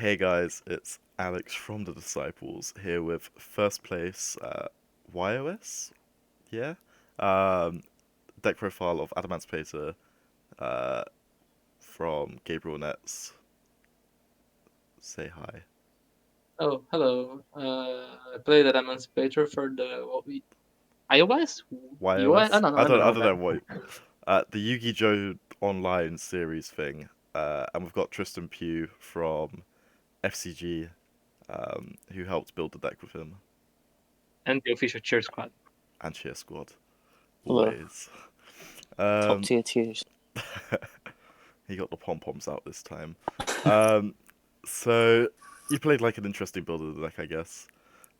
Hey guys, it's Alex from the Disciples here with first place YOS, yeah, um, deck profile of Adamancipator uh, from Gabriel Netz. Say hi. Oh, hello. I played Adamancipator for the iOS? US? YOS? I don't I know, don't know man. what the YuGiJoe Online Series thing, and we've got Tristan Pugh from FCG, who helped build the deck with him, And the official cheer squad. and Cheer Squad, Hello, always. top Um, tier tiers. he got the pom poms out this time. Um, so you played like an interesting build of the deck, I guess.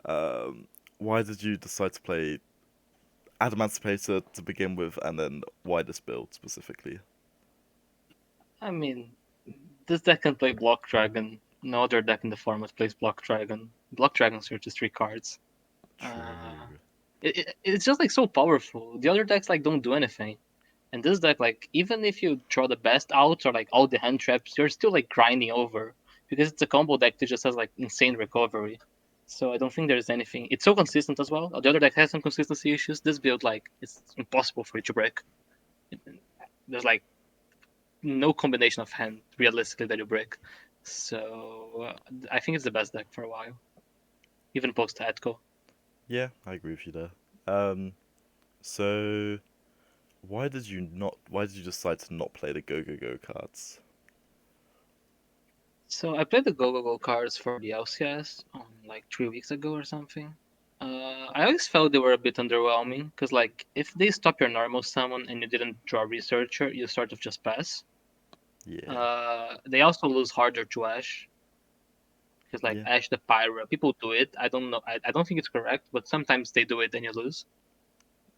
Um, why did you decide to play Adamancipator to begin with, and then why this build specifically? I mean, this deck can play Block Dragon. No other deck in the format plays Block Dragon. Block Dragon searches 3 cards. Uh, True. it's just like so powerful. The other decks like don't do anything. And this deck, like, even if you draw the best out or like all the hand traps, you're still like grinding over because it's a combo deck that just has like insane recovery. So I don't think there's anything. It's so consistent as well. The other deck has some consistency issues. This build, like, it's impossible for it to break. There's like no combination of hand realistically that you break. So I think it's the best deck for a while, even post Atco. Yeah, I agree with you there. Um, so why did you decide to not play the Go cards? So I played the Gogogo cards for the LCS like 3 weeks ago or something. I always felt they were a bit underwhelming because like if they stop your normal summon and you didn't draw researcher, you sort of just pass. Yeah, They also lose harder to Ash because like yeah, Ash the Pyra, people do it. I don't know. I don't think it's correct, but sometimes they do it and you lose.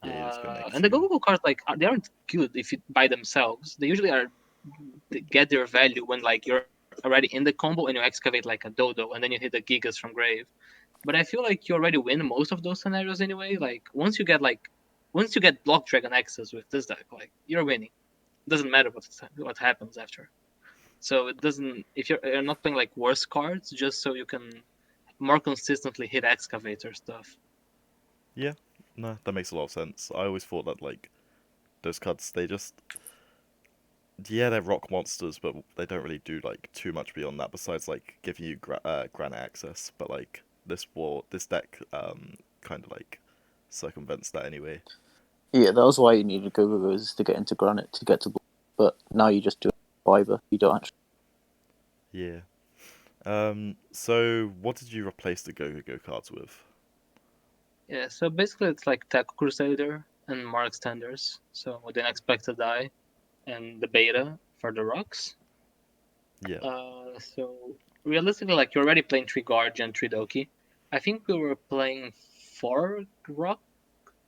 yeah. You just And the connect you. Gogogo cards like they aren't good if you by themselves. They usually are they get their value when like you're already in the combo and you excavate like a dodo and then you hit the gigas from grave. But I feel like you already win most of those scenarios anyway. Like once you get block dragon access with this deck, like you're winning. It doesn't matter what happens after. So it doesn't if you're not playing like worse cards just so you can more consistently hit excavator stuff. Yeah, no, that makes a lot of sense. I always thought that like those cards, they just yeah, they're rock monsters, but they don't really do like too much beyond that besides like giving you granite access. But like this deck kind of like circumvents that anyway. Yeah, that was why you needed Gogogo'S to get into Granite to get to Block. But now you just do Fiber. You don't actually. Yeah. So what did you replace the Go cards with? Yeah, so basically it's like Taco Crusader and more extenders. So with the unexpected die and the beta for the rocks. Yeah. So realistically, like you're already playing 3 Guardian, 3 Doki. I think we were playing 4 Rock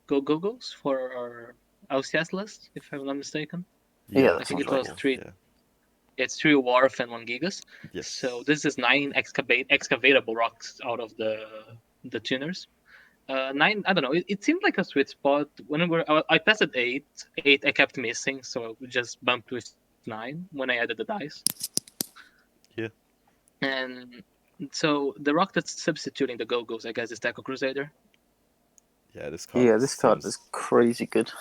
Gogogo's for our LCS list, if I'm not mistaken. Yeah, Yeah, I that think sounds it right. was four. three. Yeah. It's 3 Wharf and 1 Gigas. So Yes. this is 9 excavatable rocks out of the tuners. Nine, I don't know. It seemed like a sweet spot. When I passed at eight I kept missing, so I just bumped with 9 when I added the dice. Yeah. And so the rock that's substituting the Go-Go's, I guess, is Taco Crusader. Yeah. This card Yeah, this card is seems crazy good.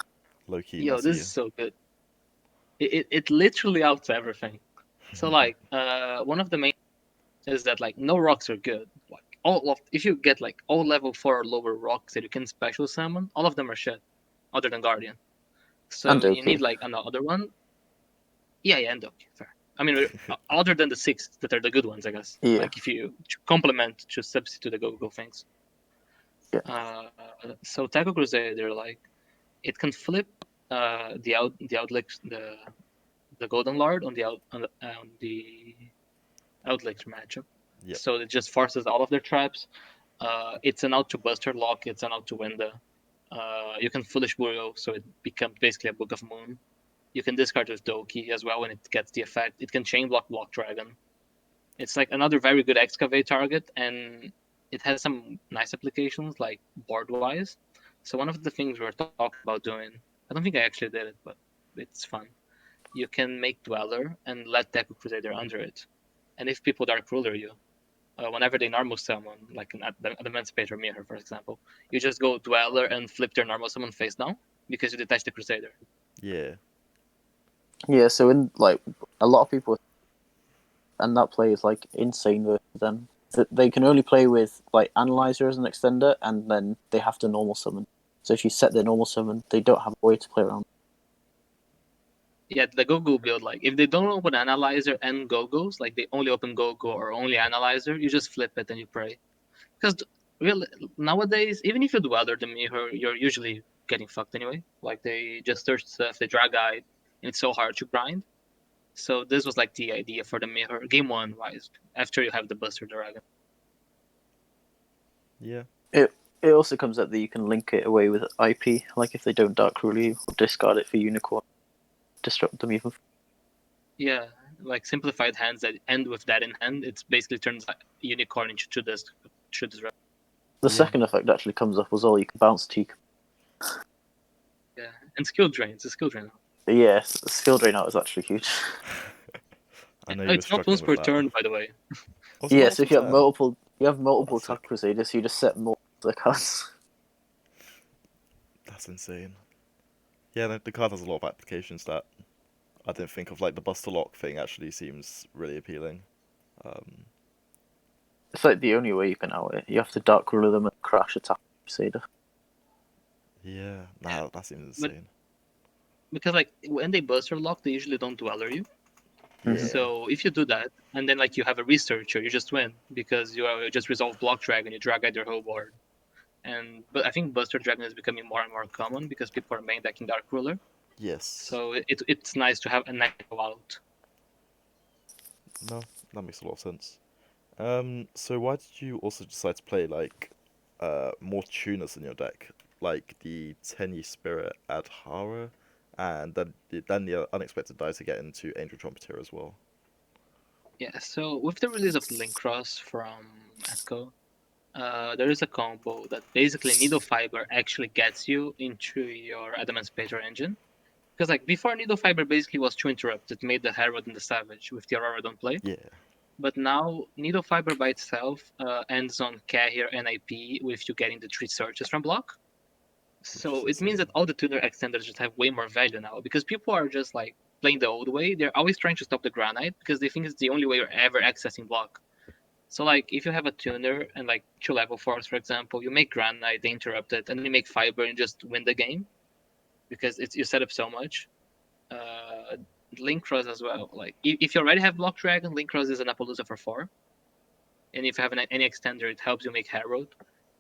low key Yo, this messy. is so good. It literally outs everything. So like, one of the main is that like no rocks are good. Like all of if you get like all level 4 or lower rocks that you can special summon, all of them are shit, other than Guardian. And So you need Doki. like another one. Yeah, and okay, fair. I mean, other than the 6 that are the good ones, I guess. Yeah, Like if you complement to substitute the go things. yeah. Uh, so Taco Crusader, like it can flip the outlet the Golden Lord on the outlet matchup. Yep. So it just forces all of their traps. It's an out to Buster lock. It's an out to Winda. You can Foolish Burial, so it becomes basically a Book of Moon. You can discard with Doki as well when it gets the effect. It can chain block Dragon. It's like another very good excavate target, and it has some nice applications like board wise. So one of the things we're talking about doing, I don't think I actually did it, but it's fun. You can make Dweller and let Deku Crusader under it. And if people Dark Ruler you, whenever they normal summon, like an Adamancipator Mirror, for example, you just go Dweller and flip their normal summon face down because you detach the Crusader. Yeah. Yeah, so in like a lot of people, and that play is like insane versus them. They can only play with like Analyzer as an extender, and then they have to normal summon. So if you set their normal summon, they don't have a way to play around. Yeah, the Gogo build, like if they don't open Analyzer and Gogo's, like they only open Gogo or only Analyzer, you just flip it and you pray. Because really nowadays, even if you Dweller the Mirror, you're usually getting fucked anyway. Like they just search stuff, they drag guide, and it's so hard to grind. So this was like the idea for the Mirror, game 1 wise, after you have the Buster Dragon. Yeah. It also comes up that you can link it away with IP. Like if they don't Dark Rule you, or discard it for Unicorn, disrupt them even. Yeah, like simplified hands that end with that in hand, it basically turns Unicorn into this. The Yeah. second effect actually comes up as well. You can bounce T. Yeah, and skill drain. It's a skill drain. Yes, skill drain out is actually huge. I know Oh, you were it's not struggling once with per that. turn, by the way. Was it Yeah, not so if for you have turn? multiple, That's Tuck sick. Crusaders, so you just set more of the cards. That's insane. Yeah, the card has a lot of applications that I didn't think of. Like the Buster Lock thing actually seems really appealing. It's like the only way you can out it. You have to Dark Ruler them and crash attack Crusader. Yeah, Yeah, nah, that seems but insane. because like when they Buster Lock, they usually don't Dweller you. Mhm. So if you do that, and then like you have a Researcher, you just win because you just resolve Block Dragon, you drag out your whole board. But I think Buster Dragon is becoming more and more common because people are main decking Dark Ruler. Yes. So it's nice to have a Echo out. No, that makes a lot of sense. So why did you also decide to play like more tuners in your deck, like the Tenyi Spirit Adhara, and then the unexpected die to get into Angel Trumpeter as well? Yeah, so with the release of Link Cross from Echo, there is a combo that basically Needle Fiber actually gets you into your Adamancipator engine. Because like before, Needle Fiber basically was to interrupt. It made the Herald and the Savage with the Aurora don't play. Yeah. But now Needle Fiber by itself ends on Carrier and IP with you getting the 3 searches from block. Which is So it means insane. that all the tuner extenders just have way more value now because people are just like playing the old way. They're always trying to stop the Granite because they think it's the only way you're ever accessing block. So like if you have a tuner and like 2 level 4s, for example, you make Granite, they interrupt it, and then you make Fiber and just win the game because it's you set up so much. Uh, Link Cross as well. Like if you already have Block Dragon, Link Cross is an Appaloosa for 4. And if you have any extender, it helps you make Herald.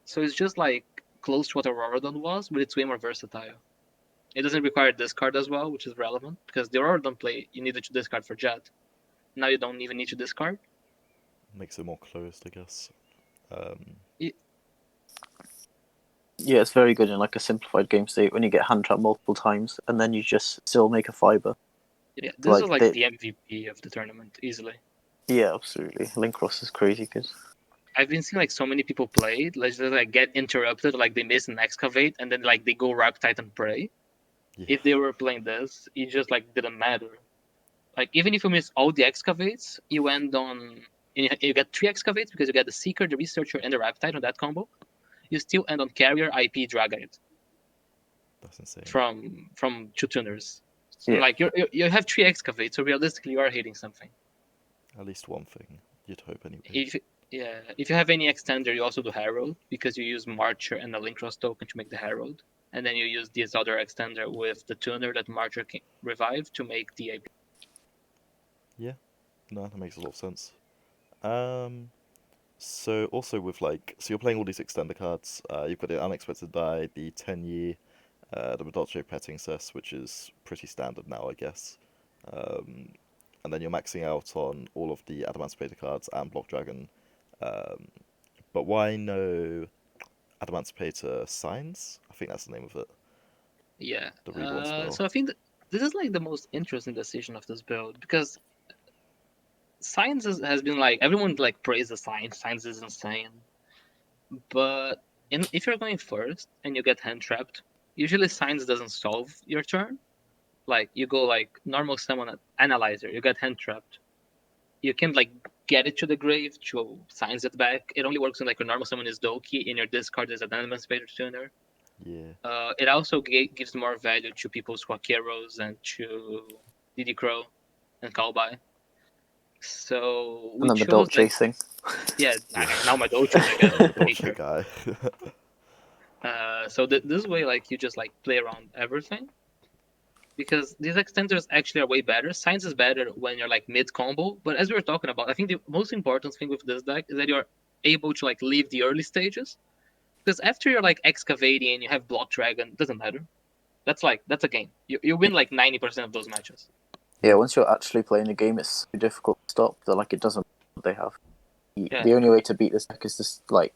So it's just like close to what Auroradon was, but it's way more versatile. It doesn't require discard as well, which is relevant because the Auroradon play you needed to discard for Jet. Now you don't even need to discard. Makes it more closed, I guess. Um, Yeah, it's very good in like a simplified game state when you get hand trapped multiple times and then you just still make a fiber. Yeah, this is like they, the MVP of the tournament easily. yeah, absolutely. Link Cross is crazy good. I've been seeing like so many people play it, like get interrupted, like they miss an excavate, and then like they go Rock Titan Prey. yeah. If they were playing this, it just like didn't matter. Like even if you miss all the excavates, you end on you get 3 excavates because you get the Seeker, the Researcher, and the Raptide on that combo. You still end on Carrier, IP, Dragite That's insane. from 2 tuners. And Yeah. like you have 3 excavates, so realistically you are hitting something. At least one thing, you'd hope anyway. If you have any extender, you also do Herald because you use Marcher and a Link Cross token to make the Herald, and then you use this other extender with the tuner that Marcher can revive to make the AP. Yeah, no, that makes a lot of sense. So also with like, so you're playing all these extender cards. You've got the unexpected die, the 10-year, the Madolche Petting Cess, which is pretty standard now, I guess. And then you're maxing out on all of the Adamancipator cards and Block Dragon. Um, but why no Adamancipator Signs? I think that's the name of it. Yeah. The reborn spell. So I think this is like the most interesting decision of this build because Science has been like everyone like praise the Science. Science is insane, but if you're going first and you get hand trapped, usually Science doesn't solve your turn. Like you go like normal summon Analyzer, you get hand trapped. You can like get it to the grave to signs it back. It only works when like your normal summon is Doki and your discard is Adamancipator tuner. Yeah. It also gives more value to people's Quaqueros and to DD Crow and Kalbai. So we And then the chose Dolce thing. yeah, Yeah. now my Dolce, I guess. The Dolce Hater. guy. So this way, like you just like play around everything, because these extenders actually are way better. Science is better when you're like mid combo, but as we were talking about, I think the most important thing with this deck is that you're able to like leave the early stages, because after you're like excavating and you have Block Dragon, doesn't matter. That's a game. You win like 90% of those matches. Yeah, once you're actually playing the game, it's so difficult to stop that like it doesn't matter what they have. Yeah. The only way to beat this deck is just like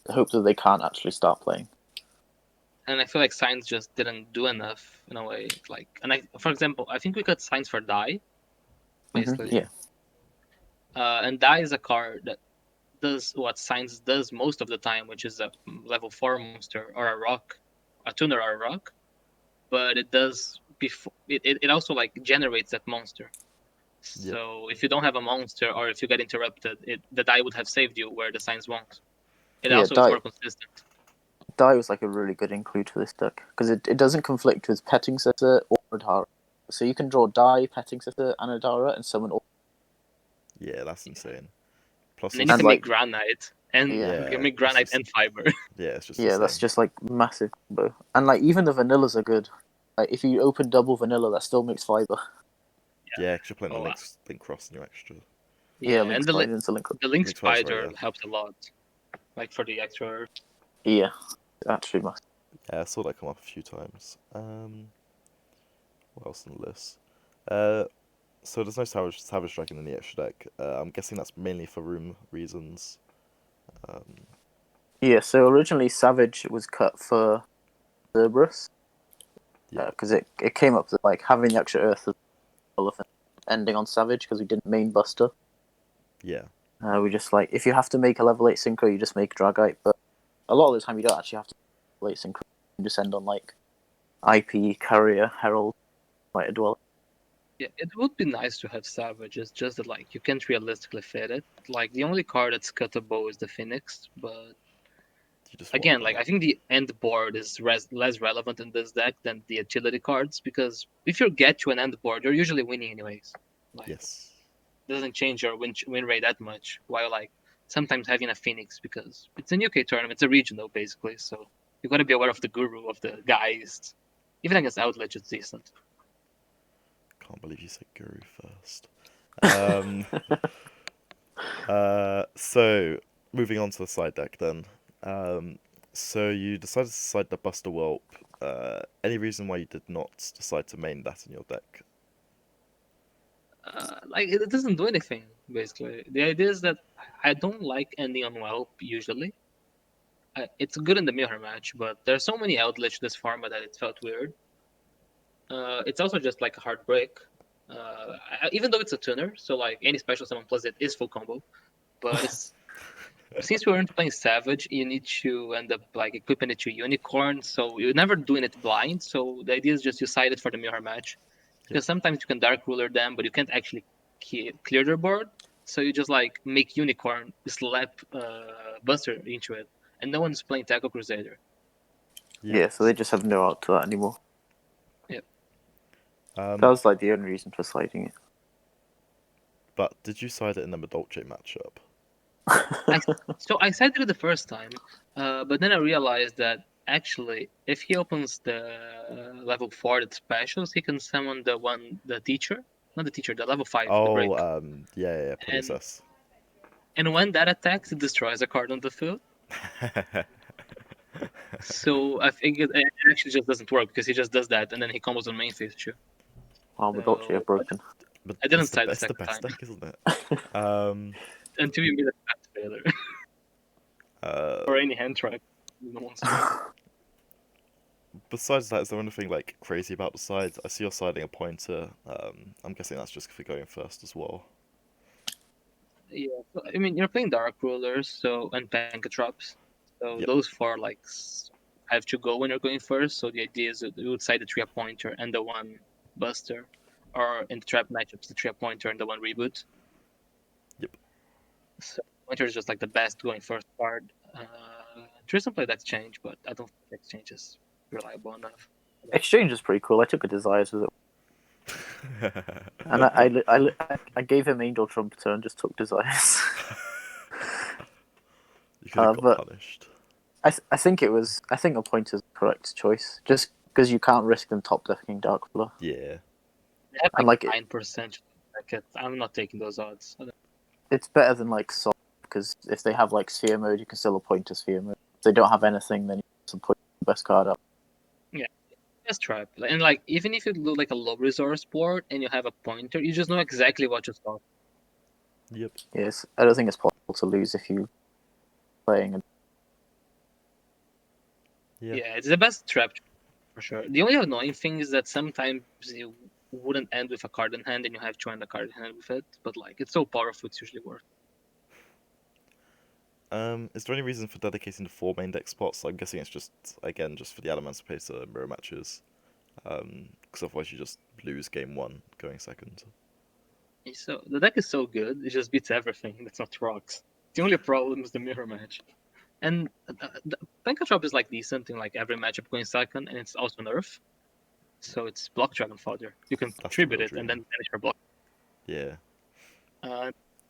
hope that they can't actually start playing. And I feel like Science just didn't do enough in a way. Like, for example, I think we got Science for Die, basically. Yeah. And Die is a card that does what Science does most of the time, which is a level 4 monster or a rock, a tuner or a rock. But it does before it also like generates that monster. So if you don't have a monster or if you get interrupted, the Die would have saved you where the Science won't. It also is more consistent. Die was like a really good include for this deck because it doesn't conflict with Petting Sitter or Adara. So you can draw Die, Petting Sitter, and Adara and summon all. Yeah, that's insane. Plus, And then you also- can make Granite and Yeah. you can make Granite just- and Fiber. yeah, it's just Yeah, insane. that's just like massive combo. And like even the vanillas are good. Like if you open double vanilla, that still makes fiber. Yeah, because you're playing Oh, the wow. Link Cross and your extra. Yeah, and the Spider into Link. the Link Link Spider, Spider yeah. helps a lot, like for the extra. Yeah, it actually must. Yeah, I saw that come up a few times. What else on the list? So there's no Savage Dragon in the extra deck. I'm guessing that's mainly for room reasons. Yeah, so originally Savage was cut for Cerberus. Yeah. Because it came up to like having the extra Earth as relevant, ending on Savage because we didn't main Buster. Yeah. We just like if you have to make a level 8 synchro, you just make Dragite. But a lot of the time, you don't actually have to level 8 synchro. You just end on like IP, Carrier, Herald, like a Dwell. Yeah, it would be nice to have Savage. It's just that like you can't realistically fit it. Like the only card that's cuttable is the Phoenix, but You just again, want like that. I think the end board is less relevant in this deck than the utility cards, because if you get to an end board, you're usually winning anyways. Like Yes. it doesn't change your win rate that much. While like sometimes having a Phoenix, because it's a UK tournament, it's a regional basically, so you gotta be aware of the guru of the guys. Even against Outlet, it's decent. Can't believe you said Guru first. So moving on to the side deck then. So you decided to side the Buster Whelp. Any reason why you did not decide to main that in your deck? Like it doesn't do anything basically. The idea is that I don't like ending on Whelp usually. It's good in the mirror match, but there's so many outlets this format that it felt weird. It's also just like a hard break. Even though it's a tuner, so like any special summon plus it is full combo. But it's since we weren't playing Savage, you need to end up like equipping it to Unicorn, so you're never doing it blind. So the idea is just you side it for the mirror match, because sometimes you can Dark Ruler them, but you can't actually clear their board. So you just like make Unicorn slap Buster into it, and no one's playing Tackle Crusader. Yeah, so they just have no out to that anymore. Yep. That was like the only reason for sliding it. But did you side it in the Medolce matchup? So I sided it the first time, but then I realized that actually, if he opens the level 4 that specials, he can summon the teacher, not the teacher, the level 5, the break. Yeah, Process. And when that attacks, it destroys a card on the field. So I think it actually just doesn't work, because he just does that, and then he combos on main phase too. Wow, the Dolce are broken. But I didn't it's side the the second best time. deck, isn't it? Until you meet a fast failure. Or any hand track. No one's Besides that, is there anything like crazy about the sides? I see you're siding a pointer. I'm guessing that's just for going first as well. Yeah, so, I mean, you're playing Dark Rulers, so and Pancatrops, so Yep. those 4 like have to go when you're going first. So the idea is that you would side the 3 pointer and the 1 Buster, or in the trap matchups the 3 pointer and the 1 reboot. Yep. Pointer is just like the best going first card. Tristan played Exchange, but I don't think Exchange is reliable enough. Exchange is pretty cool. I took a Desires with it, and I gave him Angel Trumpeter and just took Desires. You could have got but punished. I think a Pointer's the correct choice, just because you can't risk them top decking Dark Ruler. Yeah. They have And like like 9%. I'm not taking those odds. it's better than like Soft, because if they have like Sphere mode, you can still appoint to Sphere mode. If they don't have anything, then you can put the best card up. Best trap. And like even if you do like a low resource board and you have a Pointer, you just know exactly what you saw. Yep. Yes, I don't think it's possible to lose if you playing. Yeah, it's the best trap for sure. The only annoying thing is that sometimes you wouldn't end with a card in hand and you have to end a card in hand with it. But like it's so powerful, it's usually worth. Is there any reason for dedicating the 4 main deck spots? I'm guessing it's just again just for the Adamancipator mirror matches. Because otherwise you just lose game 1 going second. So the deck is so good, it just beats everything that's not rocks. The only problem is the mirror match. And the Penka is like decent in like every matchup going second, and it's also nerf. So it's block Dragon Fodder. You can That's the tribute real it and dream. then finish your block. Yeah.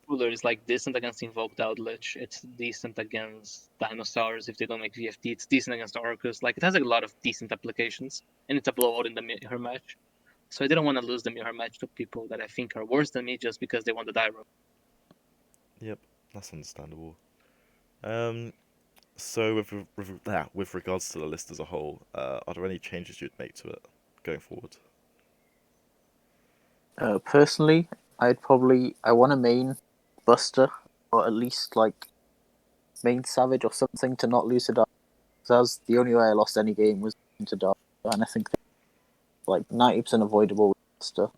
Ruler is like decent against Invoked Outledge. It's decent against Dinosaurs if they don't make VFT. It's decent against Orcus. Like it has a lot of decent applications, and it's a blowout in the mirror match. So I didn't want to lose the mirror match to people that I think are worse than me just because they won the die roll. Yep. That's understandable. So with regards to the list as a whole, are there any changes you'd make to it going forward? Personally, I want a main Buster, or at least like main Savage or something to not lose to Dark. Because that was the only way I lost any game was into Dark, and I think like 90% avoidable with Buster.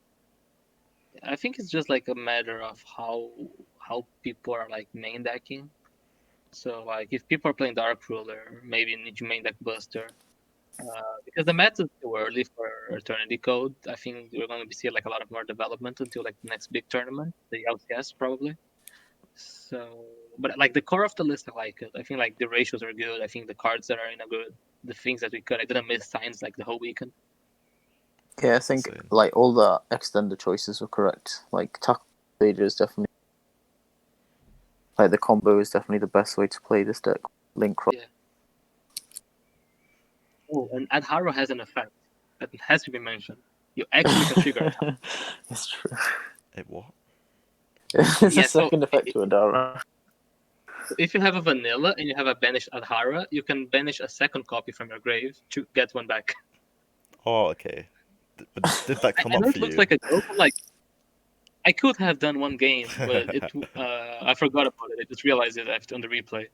I think it's just like a matter of how people are like main decking. So like if people are playing Dark Ruler, maybe you need to main deck Buster. Because the meta is too early for Eternity Code. I think we're going to see like a lot of more development until like the next big tournament, the LCS probably. So, but like the core of the list, I like it. I think like the ratios are good. I think the cards that are in a good, the things that we could. I didn't miss signs like the whole weekend. Yeah, I think Insane. like all the extended choices were correct. Like Tuck Vader is definitely like the combo is definitely the best way to play this deck. Link Cross. Yeah. Oh, and Adharo has an effect that has to be mentioned. You actually can trigger it. It's true. It what? It's Yeah, a second effect to Adara. If you have a vanilla and you have a banished Adhara, you can banish a second copy from your grave to get one back. Oh, okay. But did that come I up know for it looks you? like a joke, but like I could have done one game, but I forgot about it. I just realized it after on the replay.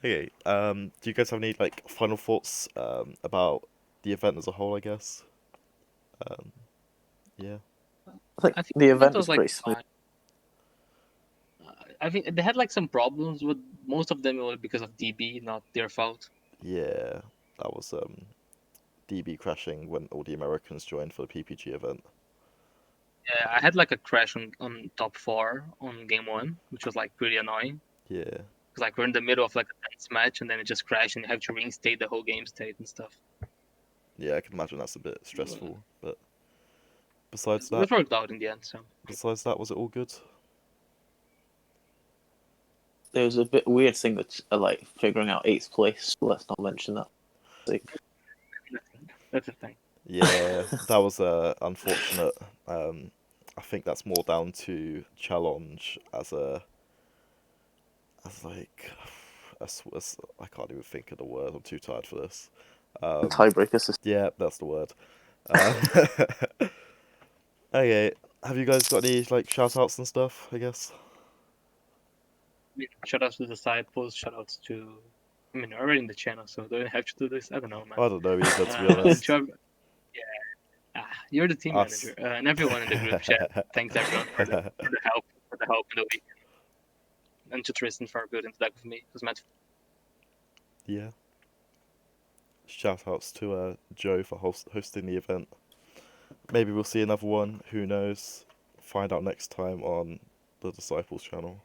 Okay. Do you guys have any like final thoughts about the event as a whole? I guess. Yeah. I think think the event was was like pretty smooth. fine. I think they had like some problems with most of them were because of DB, not their fault. Yeah. That was DB crashing when all the Americans joined for the PPG event. Yeah, I had like a crash on top 4 on game 1, which was like pretty annoying. Yeah. Because like we're in the middle of like a tense match and then it just crashed and you have to reinstate the whole game state and stuff. Yeah, I can imagine that's a bit stressful, but besides It that, worked out in the end, so. was it all good? There was a bit weird thing that like figuring out 8th place. Let's not mention that. Like, That's the thing. Yeah, that was unfortunate. I think that's more down to challenge as like I can't even think of the word. I'm too tired for this. tiebreaker system. Yeah, that's the word. Um, okay, have you guys got any like shout outs and stuff? I guess. Shout outs to the side post, shout outs to. I mean, you're already in the channel, so do I have to do this? I don't know, man. I don't know either, to be honest. You're the team Us. manager, and everyone in the group chat. Thanks everyone for the help in the week, and to Tristan for a good interact with me. It was meant. Yeah. Shout outs to Joe for hosting the event. Maybe we'll see another one. Who knows? find out next time on the Disciples channel.